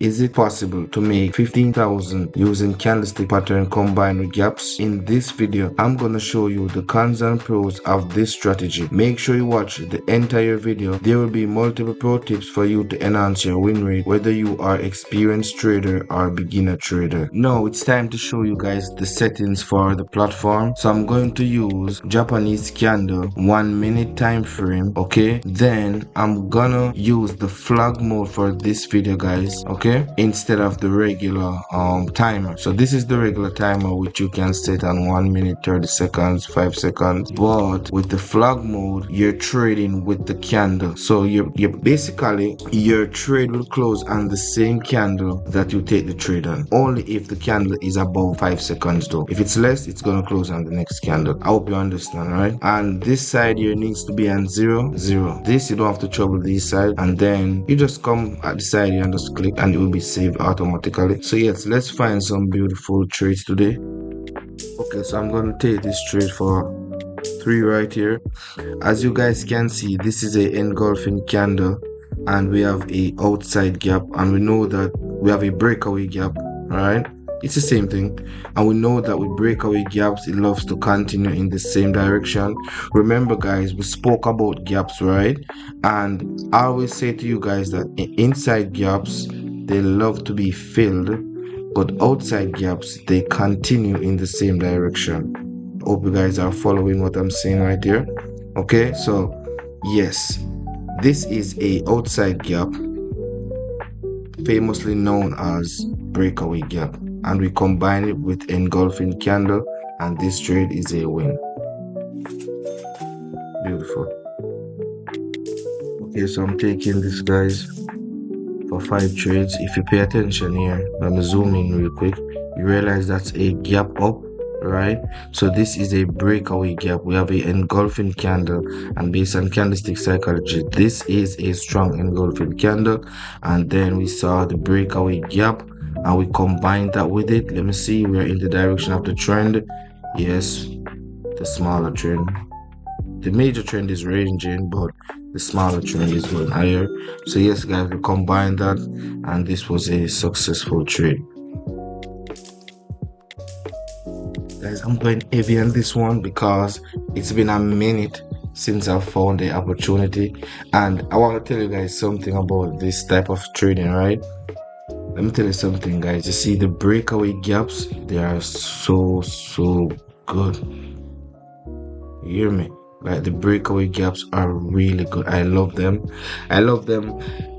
Is it possible to make 15,000 using candlestick pattern combined with gaps? In this video, I'm gonna show you the cons and pros of this strategy. Make sure you watch the entire video. There will be multiple pro tips for you to enhance your win rate, whether you are experienced trader or beginner trader. Now it's time to show you guys the settings for the platform. So I'm going to use Japanese candle 1 minute time frame. Okay, then I'm gonna use the flag mode for this video, guys. Okay, instead of the regular timer. So this is the regular timer, which you can set on 1 minute 30 seconds, 5 seconds, but with the flag mode you're trading with the candle. So you basically, your trade will close on the same candle that you take the trade on, only if the candle is above 5 seconds though. If it's less, it's gonna close on the next candle. I hope you understand, right? And this side here needs to be on 0 0. This, you don't have to trouble this side, and then you just come at the side here and just click and it will be saved automatically. So yes, let's find some beautiful trades today. Okay, so I'm gonna take this trade for 3 right here. As you guys can see, this is a engulfing candle and we have a outside gap, and we know that we have a breakaway gap, right? It's the same thing, and we know that with breakaway gaps it loves to continue in the same direction. Remember guys, we spoke about gaps, right? And I always say to you guys that inside gaps they love to be filled, but outside gaps they continue in the same direction. Hope you guys are following what I'm saying right here. Okay, so yes, this is a outside gap, famously known as breakaway gap, and we combine it with engulfing candle, and this trade is a win. Beautiful. Okay, so I'm taking this, guys, for 5 trades. If you pay attention here, let me zoom in real quick. You realize that's a gap up, right? So this is a breakaway gap. We have a engulfing candle, and based on candlestick psychology, this is a strong engulfing candle. And then we saw the breakaway gap and we combined that with it. Let me see, we're in the direction of the trend. Yes, the smaller trend. The major trend is ranging, but the smaller trend is going higher. So yes guys, we combined that and this was a successful trade. Guys, I'm going heavy on this one because it's been a minute since I found the opportunity, and I want to tell you guys something about this type of trading, right? Let me tell you something, guys. You see the breakaway gaps, they are so good. You hear me? Like, the breakaway gaps are really good. I love them.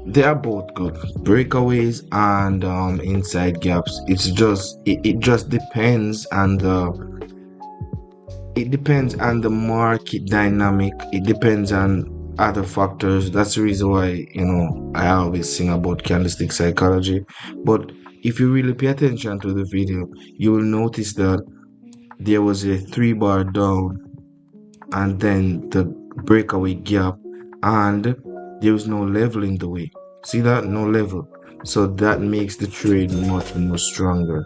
They are both good, breakaways and inside gaps. It's just it just depends on the market dynamic. It depends on other factors. That's the reason why, you know, I always sing about candlestick psychology. But if you really pay attention to the video, you will notice that there was a 3-bar down and then the breakaway gap, and there was no level in the way. See that? No level. So that makes the trade much more stronger.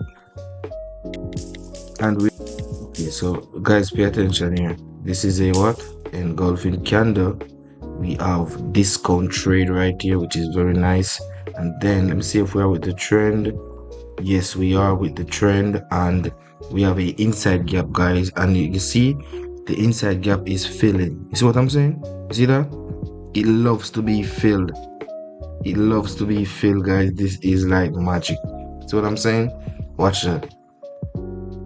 And okay, so guys, pay attention here. This is a what? Engulfing candle. We have discount trade right here, which is very nice. And then let me see if we are with the trend. Yes, we are with the trend, and we have a inside gap, guys, and you see the inside gap is filling. You see what I'm saying? You see that? It loves to be filled. It loves to be filled, guys. This is like magic. See what I'm saying? Watch that.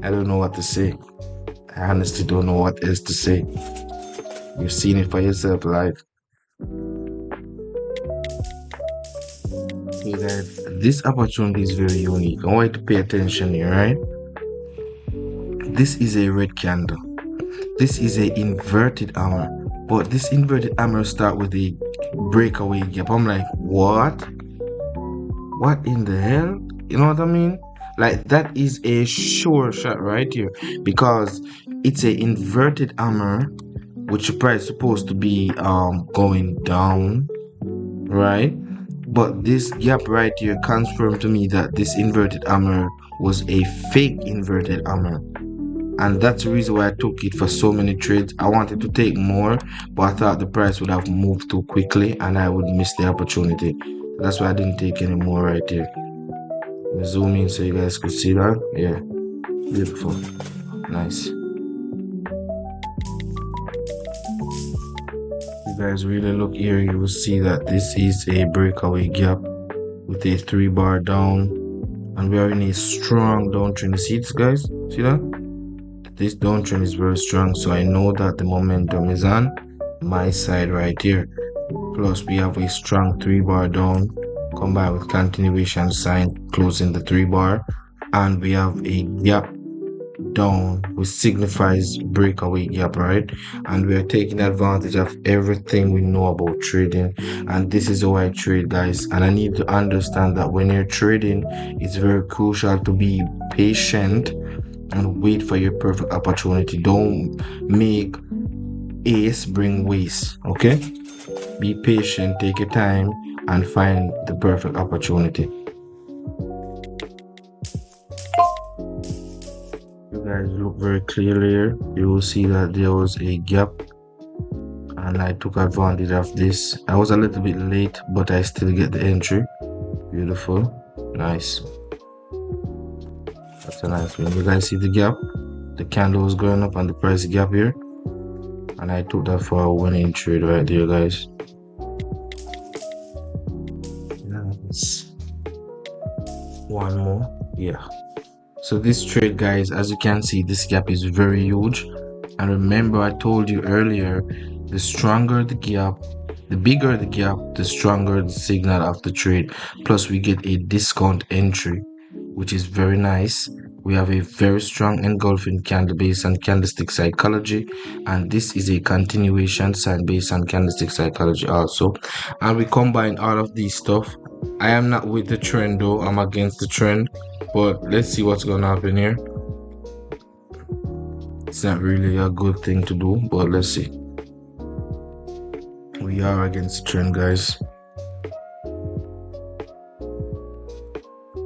I don't know what to say. I honestly don't know what else to say. You've seen it for yourself live. Okay guys, this opportunity is very unique. I want you to pay attention here, right? This is a red candle. This is a inverted hammer, but this inverted hammer start with a breakaway gap. I'm like, what in the hell? You know what I mean? Like, that is a sure shot right here, because it's a inverted hammer, which the price is supposed to be going down, right? But this gap right here confirmed to me that this inverted hammer was a fake inverted hammer. And that's the reason why I took it for so many trades. I wanted to take more, but I thought the price would have moved too quickly and I would miss the opportunity. That's why I didn't take any more right here. Let me zoom in so you guys could see that. Yeah, beautiful, nice. You guys really look here, you will see that this is a breakaway gap with a 3 bar down, and we are in a strong downtrend. You see this, guys? See that? This downtrend is very strong, so I know that the momentum is on my side right here. Plus, we have a strong 3 bar down combined with continuation sign closing the 3 bar, and we have a gap down which signifies breakaway gap, right? And we are taking advantage of everything we know about trading, and this is how I trade, guys. And I need to understand that when you're trading, it's very crucial to be patient and wait for your perfect opportunity. Don't make ace bring waste. Okay, be patient, take your time, and find the perfect opportunity. You guys look very clearly here. You will see that there was a gap, and I took advantage of this. I was a little bit late, but I still get the entry. Beautiful, nice. That's a nice one. You guys see the gap? The candle was going up and the price gap here, and I took that for a winning trade right there, guys. Nice. One more, yeah. So this trade, guys, as you can see, this gap is very huge. And remember, I told you earlier, the stronger the gap, the bigger the gap, the stronger the signal of the trade. Plus, we get a discount entry, which is very nice. We have a very strong engulfing candle based on candlestick psychology, and this is a continuation sign based on candlestick psychology also. And we combine all of these stuff. I am not with the trend though, I'm against the trend, but let's see what's gonna happen here. It's not really a good thing to do, but let's see. We are against the trend, guys.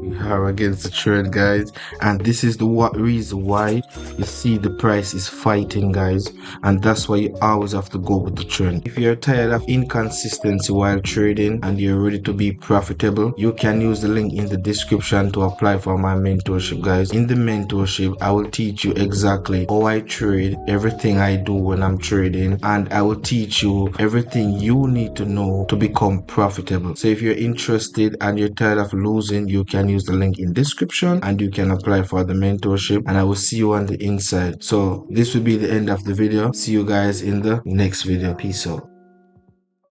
We are against the trend, guys, and this is the reason why you see the price is fighting, guys, and that's why you always have to go with the trend. If you're tired of inconsistency while trading and you're ready to be profitable, you can use the link in the description to apply for my mentorship, guys. In the mentorship, I will teach you exactly how I trade, everything I do when I'm trading, and I will teach you everything you need to know to become profitable. So if you're interested and you're tired of losing, you can use the link in description and you can apply for the mentorship, and I will see you on the inside. So this will be the end of the video. See you guys in the next video. Peace out.